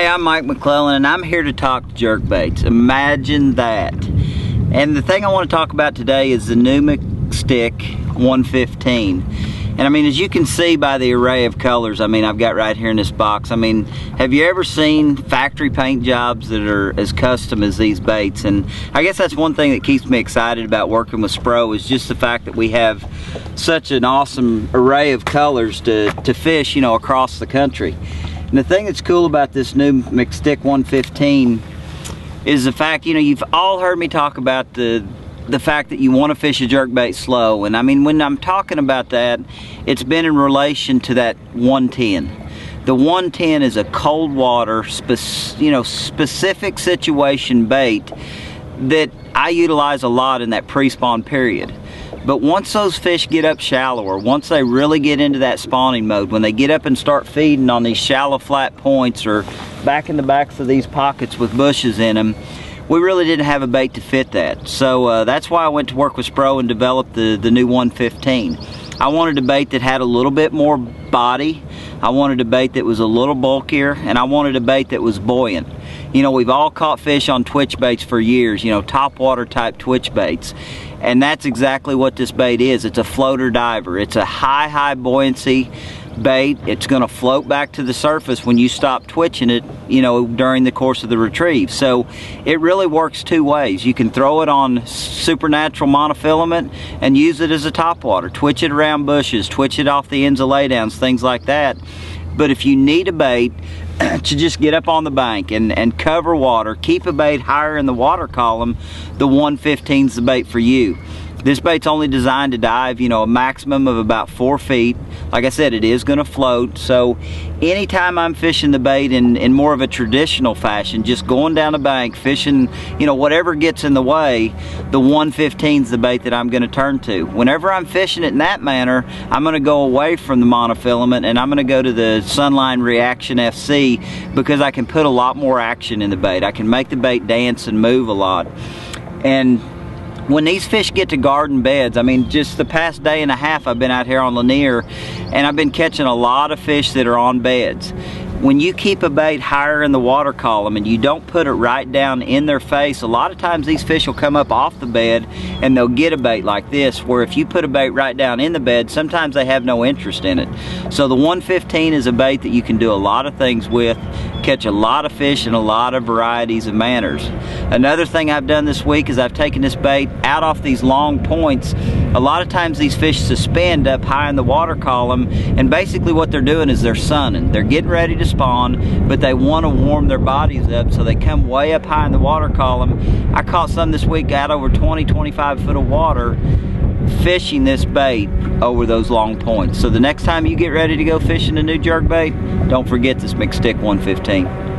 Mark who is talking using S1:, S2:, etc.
S1: Hey, I'm Mike McClelland and I'm here to talk jerkbaits. Imagine that. And the thing I want to talk about today is the new McStick 115. And I mean, as you can see by the array of colors, I mean, I've got right here in this box. I mean, have you ever seen factory paint jobs that are as custom as these baits? And I guess that's one thing that keeps me excited about working with SPRO, is just the fact that we have such an awesome array of colors to fish, you know, across the country. And the thing that's cool about this new McStick 115 is the fact, you know, you've all heard me talk about the fact that you want to fish a jerkbait slow. And I mean, when I'm talking about that, it's been in relation to that 110. The 110 is a cold water, specific situation bait that I utilize a lot in that pre-spawn period. But once those fish get up shallower, once they really get into that spawning mode, when they get up and start feeding on these shallow flat points or back in the backs of these pockets with bushes in them, we really didn't have a bait to fit that. So that's why I went to work with SPRO and developed the new 115. I wanted a bait that had a little bit more body. I wanted a bait that was a little bulkier, and I wanted a bait that was buoyant. You know, we've all caught fish on twitch baits for years, you know, topwater type twitch baits. And that's exactly what this bait is. It's a floater diver. It's a high buoyancy bait. It's going to float back to the surface when you stop twitching it, you know, during the course of the retrieve. So it really works two ways. You can throw it on supernatural monofilament and use it as a topwater. Twitch it around bushes, twitch it off the ends of laydowns, things like that. But if you need a bait to just get up on the bank and cover water, keep a bait higher in the water column, the 115 is the bait for you. This bait's only designed to dive, you know, a maximum of about 4 feet. Like I said, it is going to float. So anytime I'm fishing the bait in more of a traditional fashion, just going down the bank, fishing, you know, whatever gets in the way, the 115 is the bait that I'm going to turn to. Whenever I'm fishing it in that manner, I'm going to go away from the monofilament and I'm going to go to the Sunline Reaction FC, because I can put a lot more action in the bait. I can make the bait dance and move a lot. And when these fish get to garden beds, I mean, just the past day and a half I've been out here on Lanier and I've been catching a lot of fish that are on beds. When you keep a bait higher in the water column and you don't put it right down in their face, a lot of times these fish will come up off the bed and they'll get a bait like this, where if you put a bait right down in the bed, sometimes they have no interest in it. So the 115 is a bait that you can do a lot of things with, catch a lot of fish in a lot of varieties of manners. Another thing I've done this week is I've taken this bait out off these long points. A lot of times these fish suspend up high in the water column, and basically what they're doing is they're sunning. They're getting ready to spawn, but they want to warm their bodies up, so they come way up high in the water column. I caught some this week out over 20-25 foot of water fishing this bait over those long points. So the next time you get ready to go fishing a new jerkbait, don't forget this McStick 115.